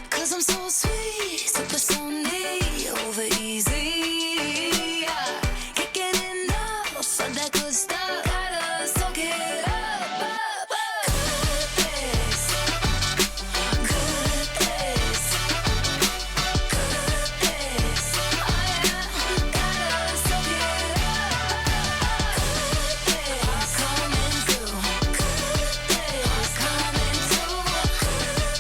Cause I'm so sweet, super Sunday, over easy. Can't get enough of that good stuff. Gotta soak it up. Good place, good place, good place. Oh yeah, gotta soak it up. Good place, coming through. Good place, coming through.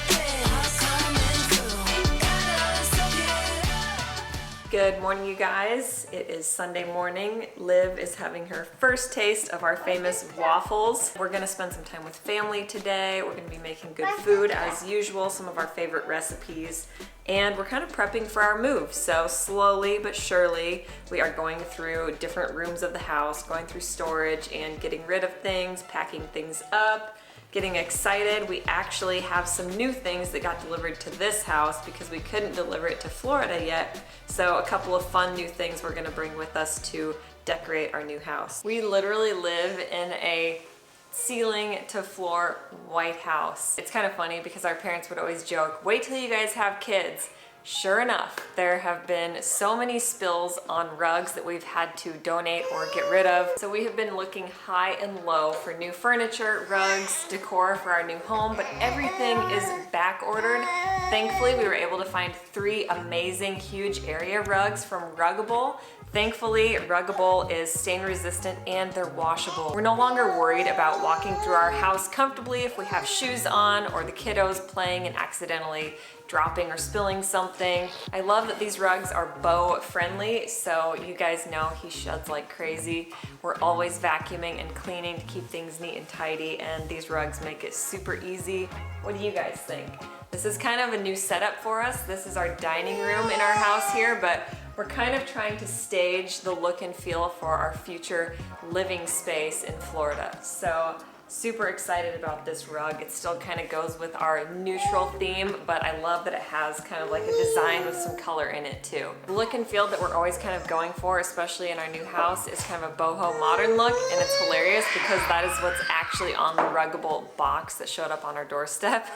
Good place, coming through. Gotta soak it up. Good morning, you guys. It is Sunday morning. Liv is having her first taste of our famous waffles. We're gonna spend some time with family today. We're gonna be making good food as usual, some of our favorite recipes, and we're kind of prepping for our move. So slowly but surely, we are going through different rooms of the house, going through storage and getting rid of things, packing things up, getting excited. We actually have some new things that got delivered to this house because we couldn't deliver it to Florida yet. So a couple of fun new things we're gonna bring with us to decorate our new house. We literally live in a ceiling to floor white house. It's kind of funny because our parents would always joke, wait till you guys have kids. Sure enough, there have been so many spills on rugs that we've had to donate or get rid of. So we have been looking high and low for new furniture, rugs, decor for our new home, but everything is back ordered. Thankfully, we were able to find 3 amazing huge area rugs from Ruggable. Thankfully, Ruggable is stain resistant and they're washable. We're no longer worried about walking through our house comfortably if we have shoes on or the kiddos playing and accidentally dropping or spilling something. I love that these rugs are Beau friendly, so you guys know he sheds like crazy. We're always vacuuming and cleaning to keep things neat and tidy, and these rugs make it super easy. What do you guys think? This is kind of a new setup for us. This is our dining room in our house here, but we're kind of trying to stage the look and feel for our future living space in Florida. So super excited about this rug. It still kind of goes with our neutral theme, but I love that it has kind of like a design with some color in it too. The look and feel that we're always kind of going for, especially in our new house, is kind of a boho modern look, and it's hilarious because that is what's actually on the Ruggable box that showed up on our doorstep.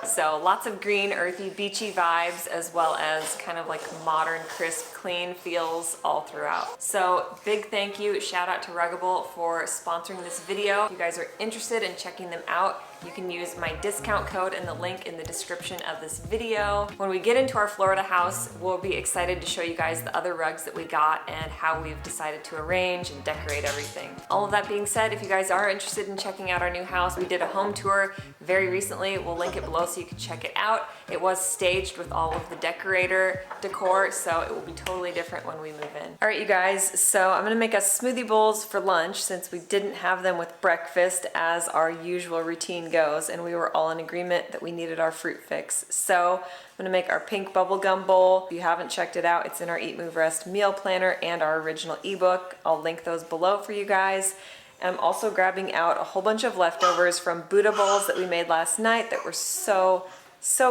So lots of green, earthy, beachy vibes, as well as kind of like modern, crisp, clean feels all throughout. So big thank you, shout out to Ruggable for sponsoring this video. If you guys are interested in checking them out, you can use my discount code in the link in the description of this video. When we get into our Florida house, we'll be excited to show you guys the other rugs that we got and how we've decided to arrange and decorate everything. All of that being said, if you guys are interested in checking out our new house, we did a home tour very recently. We'll link it below so you can check it out. It was staged with all of the decorator decor, so it will be totally different when we move in. All right, you guys, so I'm gonna make us smoothie bowls for lunch since we didn't have them with breakfast as our usual routine goes, and we were all in agreement that we needed our fruit fix. So I'm gonna make our pink bubblegum bowl. If you haven't checked it out, it's in our EatMoveRest meal planner and our original ebook. I'll link those below for you guys. And I'm also grabbing out a whole bunch of leftovers from Buddha bowls that we made last night that were so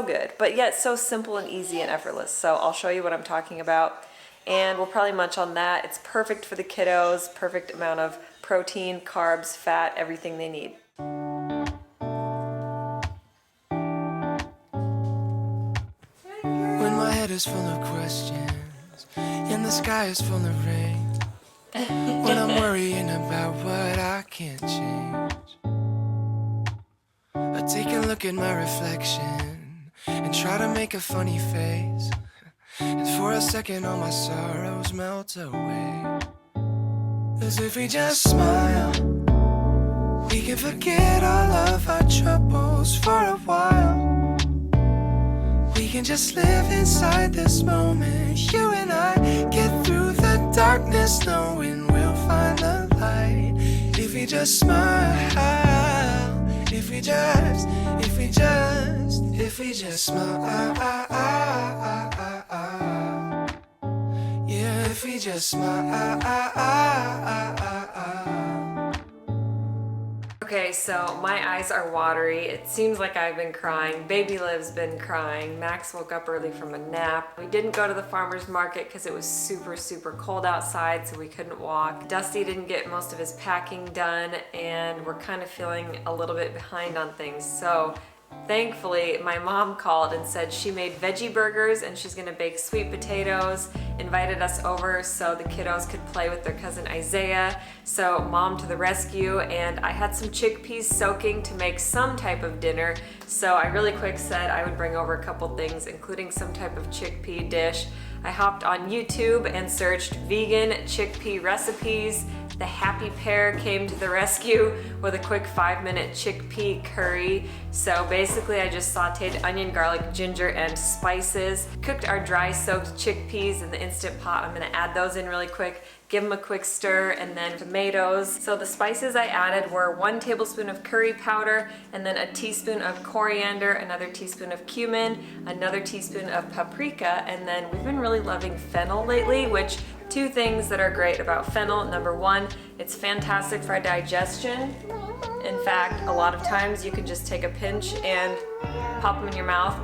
good, but yet so simple and easy and effortless. So I'll show you what I'm talking about, and we'll probably munch on that. It's perfect for the kiddos, perfect amount of protein, carbs, fat, everything they need. When my head is full of questions and the sky is full of rain, when I'm worrying about what I can't change, I take a look at my reflection and try to make a funny face, and for a second all my sorrows melt away. As if we just smile, we can forget all of our troubles for a while. We can just live inside this moment, you and I, get through the darkness knowing we'll find the light. If we just smile, if we just smile, yeah, if we just smile. Okay, so my eyes are watery. It seems like I've been crying. Baby Liv's been crying. Max woke up early from a nap. We didn't go to the farmer's market because it was super cold outside, so we couldn't walk. Dusty didn't get most of his packing done, and we're kind of feeling a little bit behind on things. So Thankfully, my mom called and said she made veggie burgers and she's gonna bake sweet potatoes, invited us over so the kiddos could play with their cousin Isaiah. So mom to the rescue, and I had some chickpeas soaking to make some type of dinner. So I really quick said I would bring over a couple things, including some type of chickpea dish. I hopped on YouTube and searched vegan chickpea recipes. The happy pair came to the rescue with a quick 5-minute chickpea curry. So basically I just sauteed onion, garlic, ginger, and spices, cooked our dry soaked chickpeas in the Instant Pot. I'm gonna add those in really quick, give them a quick stir, and then tomatoes. So the spices I added were 1 tablespoon of curry powder, and then a teaspoon of coriander, another teaspoon of cumin, another teaspoon of paprika, and then we've been really loving fennel lately, which 2 things that are great about fennel. Number 1, it's fantastic for digestion. In fact, a lot of times you can just take a pinch and pop them in your mouth.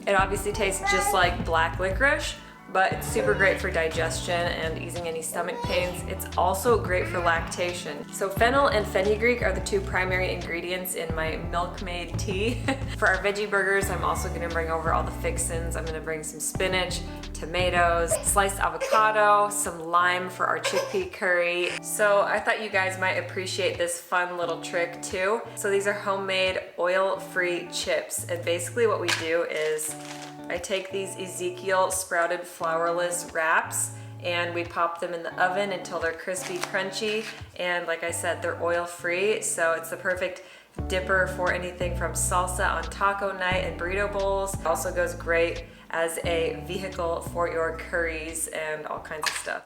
It obviously tastes just like black licorice, but it's super great for digestion and easing any stomach pains. It's also great for lactation. So fennel and fenugreek are the 2 primary ingredients in my Milkmaid tea. For our veggie burgers, I'm also gonna bring over all the fixins. I'm gonna bring some spinach, tomatoes, sliced avocado, some lime for our chickpea curry. So I thought you guys might appreciate this fun little trick too. So these are homemade oil-free chips, and basically what we do is I take these Ezekiel sprouted flourless wraps and we pop them in the oven until they're crispy, crunchy, and like I said, they're oil-free, so it's the perfect dipper for anything from salsa on taco night and burrito bowls. It also goes great as a vehicle for your curries and all kinds of stuff.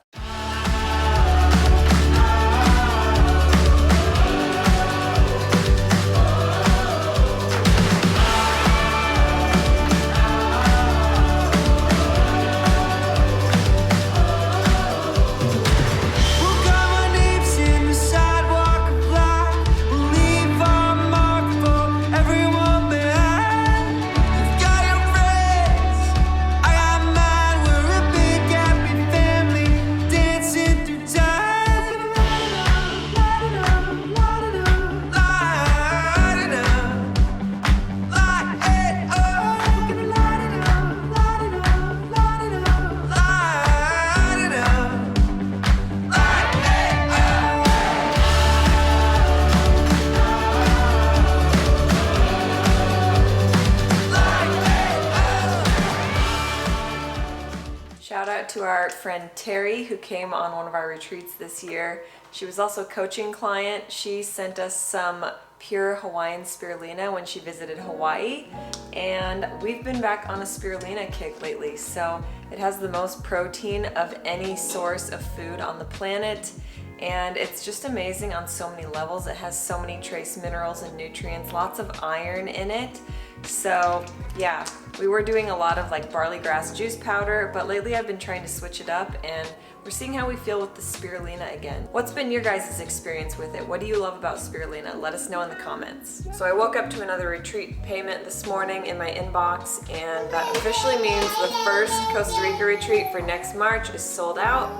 Shout out to our friend Terry, who came on one of our retreats this year. She was also a coaching client. She sent us some pure Hawaiian spirulina when she visited Hawaii, and we've been back on a spirulina kick lately. So it has the most protein of any source of food on the planet, and it's just amazing on so many levels. It has so many trace minerals and nutrients, lots of iron in it. So yeah, we were doing a lot of like barley grass juice powder, but lately I've been trying to switch it up, and we're seeing how we feel with the spirulina again. What's been your guys' experience with it? What do you love about spirulina? Let us know in the comments. So I woke up to another retreat payment this morning in my inbox, and that officially means the first Costa Rica retreat for next March is sold out.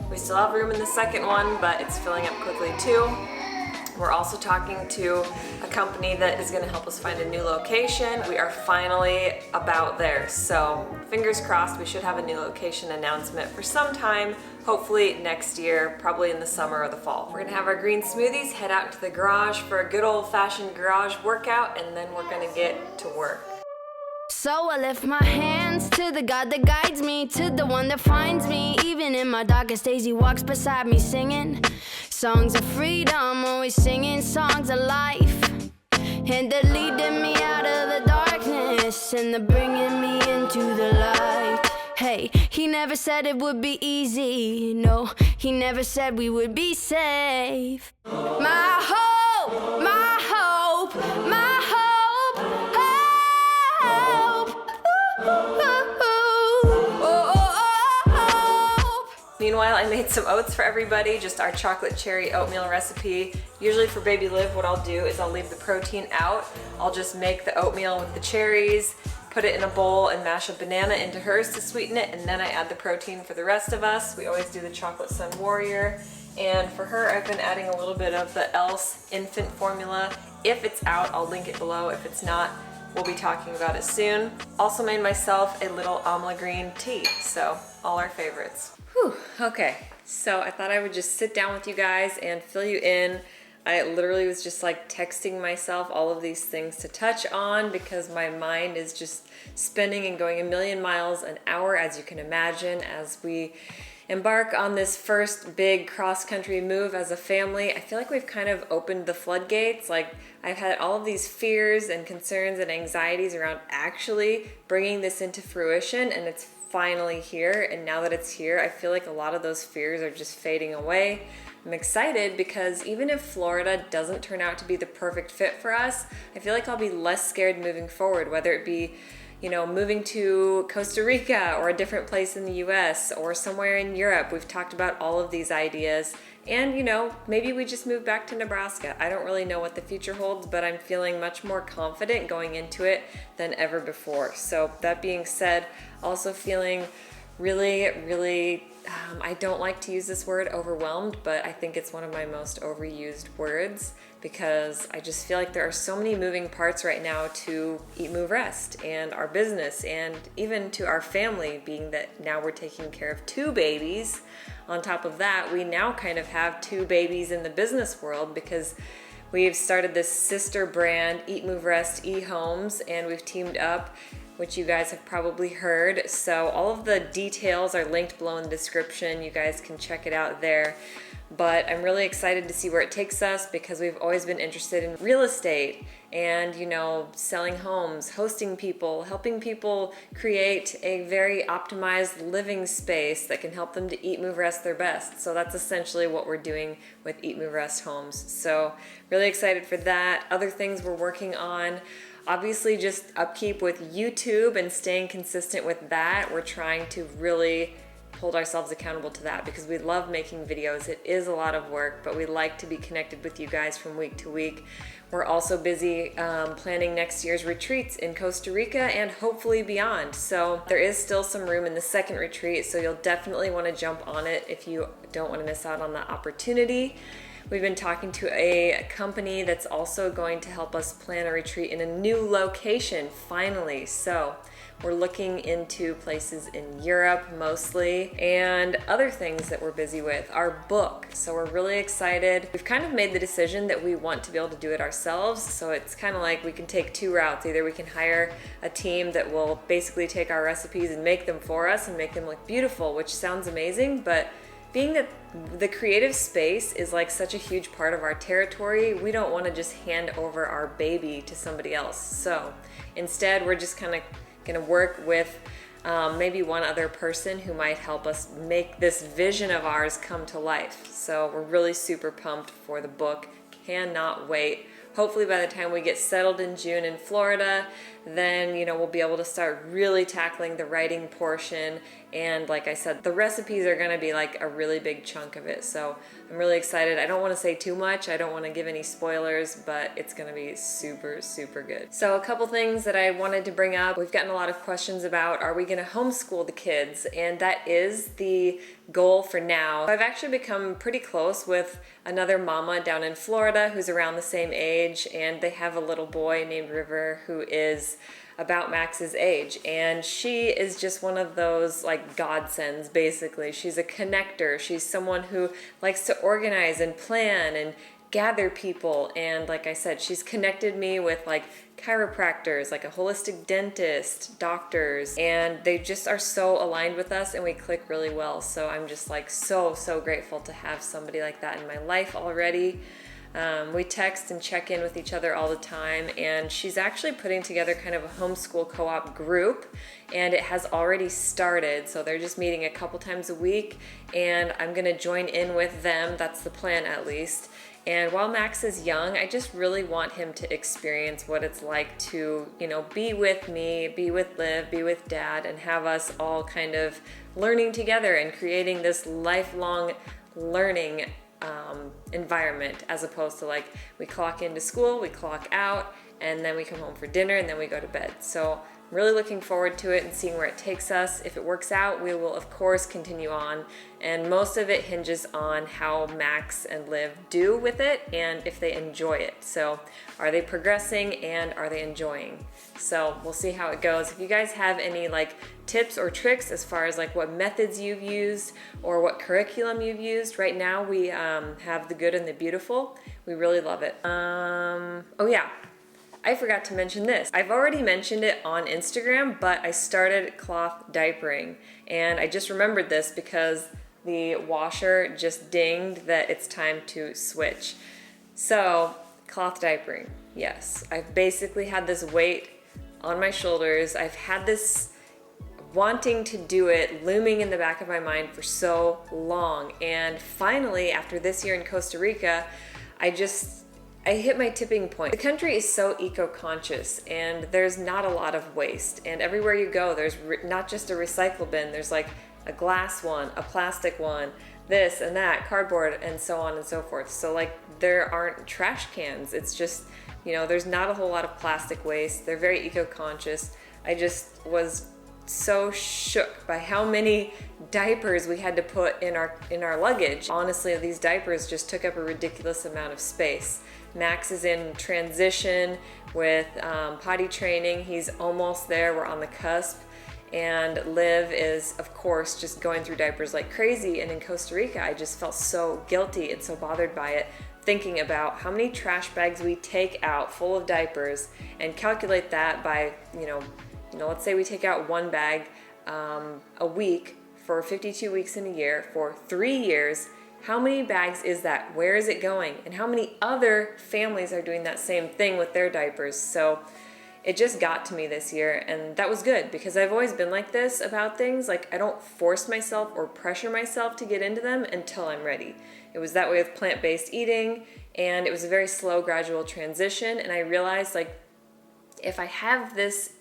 We still have room in the second one, but it's filling up quickly too. We're also talking to a company that is going to help us find a new location. We are finally about there, so fingers crossed we should have a new location announcement for some time, hopefully next year, probably in the summer or the fall. We're going to have our green smoothies, head out to the garage for a good old-fashioned garage workout, and then we're going to get to work. So I lift my hands to the God that guides me, to the one that finds me. Even in my darkest days, he walks beside me singing songs of freedom, always singing songs of life. And they're leading me out of the darkness, and they're bringing me into the light. Hey, he never said it would be easy. No, he never said we would be safe. My hope, my hope, my hope. Meanwhile, I made some oats for everybody, just our chocolate cherry oatmeal recipe. Usually for baby Liv, what I'll do is I'll leave the protein out. I'll just make the oatmeal with the cherries, put it in a bowl, and mash a banana into hers to sweeten it, and then I add the protein for the rest of us. We always do the chocolate sun warrior. And for her, I've been adding a little bit of the Else infant formula If it's out, I'll link it below. If it's not, we'll be talking about it soon. Also made myself a little amla green tea, so all our favorites. Whew, okay. So I thought I would just sit down with you guys and fill you in. I literally was just like texting myself all of these things to touch on because my mind is just spinning and going a million miles an hour, as you can imagine, as we embark on this first big cross-country move as a family. I feel like we've kind of opened the floodgates. Like, I've had all of these fears and concerns and anxieties around actually bringing this into fruition, and it's finally here. And now that it's here, I feel like a lot of those fears are just fading away. I'm excited because even if Florida doesn't turn out to be the perfect fit for us, I feel like I'll be less scared moving forward, whether it be, you know, moving to Costa Rica or a different place in the US or somewhere in Europe. We've talked about all of these ideas, and you know, maybe we just move back to Nebraska. I don't really know what the future holds, but I'm feeling much more confident going into it than ever before. So that being said, also feeling really, I don't like to use this word overwhelmed, but I think it's one of my most overused words because I just feel like there are so many moving parts right now to EatMoveRest and our business, and even to our family, being that now we're taking care of 2 babies. On top of that, we now kind of have 2 babies in the business world because we've started this sister brand, EatMoveRest eHomes, and we've teamed up, which you guys have probably heard. So all of the details are linked below in the description. You guys can check it out there. But I'm really excited to see where it takes us because we've always been interested in real estate and, you know, selling homes, hosting people, helping people create a very optimized living space that can help them to EatMoveRest their best. So that's essentially what we're doing with EatMoveRest Homes. So really excited for that. Other things we're working on, obviously just upkeep with YouTube and staying consistent with that. We're trying to really hold ourselves accountable to that because we love making videos. It is a lot of work, but we like to be connected with you guys from week to week. We're also busy planning next year's retreats in Costa Rica and hopefully beyond. So there is still some room in the second retreat, so you'll definitely want to jump on it if you don't want to miss out on that opportunity. We've been talking to a company that's also going to help us plan a retreat in a new location, finally. So we're looking into places in Europe mostly, and other things that we're busy with. Our book, so we're really excited. We've kind of made the decision that we want to be able to do it ourselves, so it's kind of like we can take 2 routes. Either we can hire a team that will basically take our recipes and make them for us and make them look beautiful, which sounds amazing, but being that the creative space is like such a huge part of our territory, we don't want to just hand over our baby to somebody else. So instead, we're just kind of going to work with maybe one other person who might help us make this vision of ours come to life. So we're really super pumped for the book. Cannot wait. Hopefully by the time we get settled in June in Florida, then, you know, we'll be able to start really tackling the writing portion. And like I said, the recipes are going to be like a really big chunk of it. So I'm really excited. I don't want to say too much. I don't want to give any spoilers, but it's going to be super, super good. So a couple things that I wanted to bring up. We've gotten a lot of questions about, are we going to homeschool the kids? And that is the goal for now. I've actually become pretty close with another mama down in Florida who's around the same age, and they have a little boy named River who is about Max's age, and she is just one of those like godsends basically. She's a connector. She's someone who likes to organize and plan and gather people, and like I said, she's connected me with like chiropractors, like a holistic dentist, doctors, and they just are so aligned with us and we click really well. So I'm just like so grateful to have somebody like that in my life already. We text and check in with each other all the time, and she's actually putting together kind of a homeschool co-op group, and it has already started. So they're just meeting a couple times a week, and I'm gonna join in with them. That's the plan, at least. And while Max is young, I just really want him to experience what it's like to, you know, be with me, be with Liv, be with Dad, and have us all kind of learning together and creating this lifelong learning environment, as opposed to like we clock into school, we clock out, and then we come home for dinner, and then we go to bed. So I'm really looking forward to it and seeing where it takes us. If it works out, we will of course continue on, and most of it hinges on how Max and Liv do with it and if they enjoy it. So are they progressing and are they enjoying? So we'll see how it goes. If you guys have any like tips or tricks as far as like what methods you've used or what curriculum you've used, right now we have the good and the beautiful. We really love it. Oh yeah, I forgot to mention this. I've already mentioned it on Instagram, but I started cloth diapering, and I just remembered this because the washer just dinged that it's time to switch. So cloth diapering, yes. I've basically had this weight on my shoulders. I've had this wanting to do it looming in the back of my mind for so long, and finally after this year in Costa Rica, I hit my tipping point. The country is so eco-conscious and there's not a lot of waste, and everywhere you go there's not just a recycle bin, there's like a glass one, a plastic one, this and that, cardboard, and so on and so forth. So like there aren't trash cans. It's just, you know, there's not a whole lot of plastic waste. They're very eco-conscious. I just was so shook by how many diapers we had to put in our luggage. Honestly, these diapers just took up a ridiculous amount of space. Max is in transition with potty training. He's almost there. We're on the cusp. And Liv is, of course, just going through diapers like crazy. And in Costa Rica, I just felt so guilty and so bothered by it, thinking about how many trash bags we take out full of diapers and calculate that by, you know, let's say we take out one bag a week for 52 weeks in a year for 3 years. How many bags is that? Where is it going? And how many other families are doing that same thing with their diapers? So it just got to me this year, and that was good because I've always been like this about things. Like, I don't force myself or pressure myself to get into them until I'm ready. It was that way with plant-based eating, and it was a very slow, gradual transition. And I realized, like, if I have this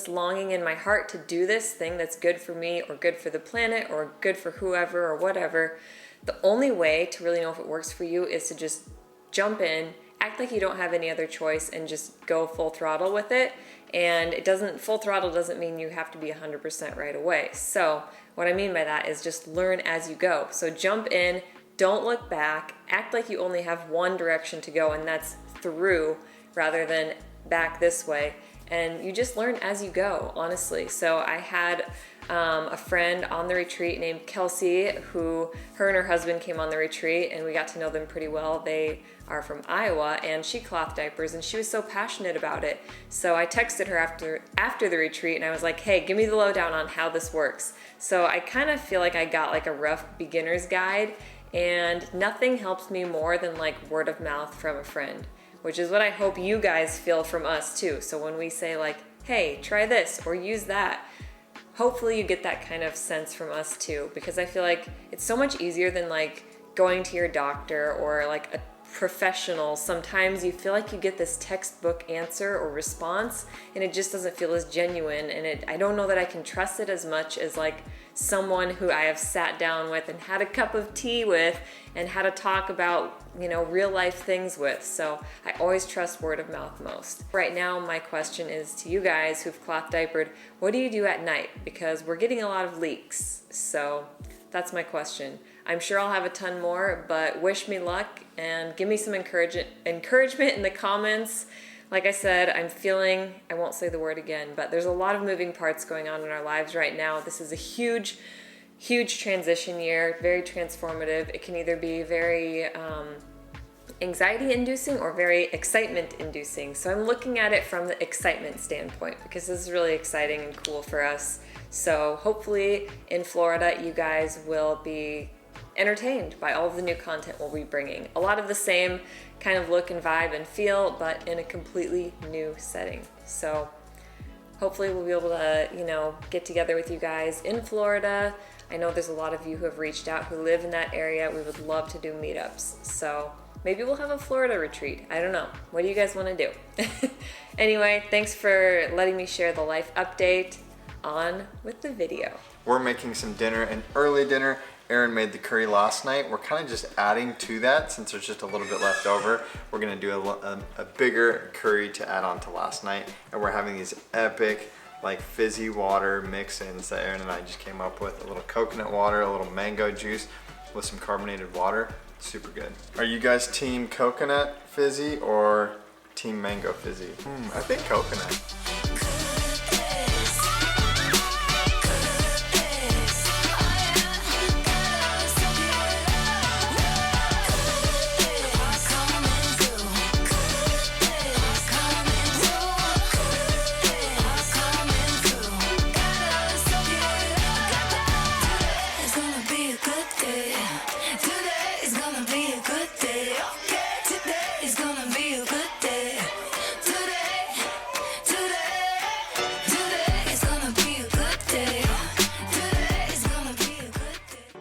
longing in my heart to do this thing that's good for me or good for the planet or good for whoever or whatever, the only way to really know if it works for you is to just jump in, act like you don't have any other choice, and just go full throttle with it. And full throttle doesn't mean you have to be 100% right away. So what I mean by that is just learn as you go. So jump in, don't look back, act like you only have one direction to go, and that's through rather than back this way. And you just learn as you go, honestly. So I had a friend on the retreat named Kelsey, her and her husband came on the retreat, and we got to know them pretty well. They are from Iowa, and she cloth diapers, and she was so passionate about it. So I texted her after the retreat, and I was like, hey, give me the lowdown on how this works. So I kind of feel like I got like a rough beginner's guide, and nothing helps me more than like word of mouth from a friend, which is what I hope you guys feel from us too. So when we say like, hey, try this or use that, hopefully you get that kind of sense from us too, because I feel like it's so much easier than like going to your doctor or like a professional. Sometimes you feel like you get this textbook answer or response, and it just doesn't feel as genuine, and I don't know that I can trust it as much as like someone who I have sat down with and had a cup of tea with and had to talk about, you know, real life things with. So I always trust word of mouth most. Right now, my question is to you guys who've cloth diapered, what do you do at night? Because we're getting a lot of leaks. So that's my question. I'm sure I'll have a ton more, but wish me luck and give me some encouragement in the comments. Like I said, I won't say the word again, but there's a lot of moving parts going on in our lives right now. This is a huge, huge transition year, very transformative. It can either be very anxiety-inducing or very excitement-inducing. So I'm looking at it from the excitement standpoint because this is really exciting and cool for us. So hopefully in Florida, you guys will be entertained by all of the new content we'll be bringing. A lot of the same kind of look and vibe and feel, but in a completely new setting. So hopefully we'll be able to, you know, get together with you guys in Florida. I know there's a lot of you who have reached out who live in that area. We would love to do meetups. So maybe we'll have a Florida retreat. I don't know. What do you guys want to do? Anyway, thanks for letting me share the life update. On with the video. We're making some dinner, an early dinner. Erin made the curry last night. We're kind of just adding to that since there's just a little bit left over. We're gonna do a bigger curry to add on to last night. And we're having these epic like fizzy water mix-ins that Erin and I just came up with. A little coconut water, a little mango juice with some carbonated water. Super good. Are you guys team coconut fizzy or team mango fizzy? I think coconut.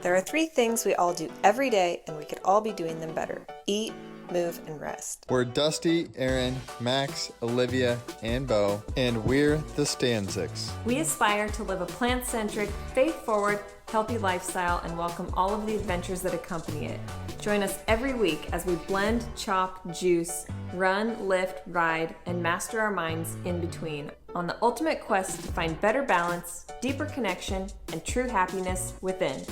There are 3 things we all do every day, and we could all be doing them better. Eat, move, and rest. We're Dusty, Erin, Max, Olivia, and Bo, and we're the Stanzics. We aspire to live a plant-centric, faith-forward, healthy lifestyle and welcome all of the adventures that accompany it. Join us every week as we blend, chop, juice, run, lift, ride, and master our minds in between on the ultimate quest to find better balance, deeper connection, and true happiness within.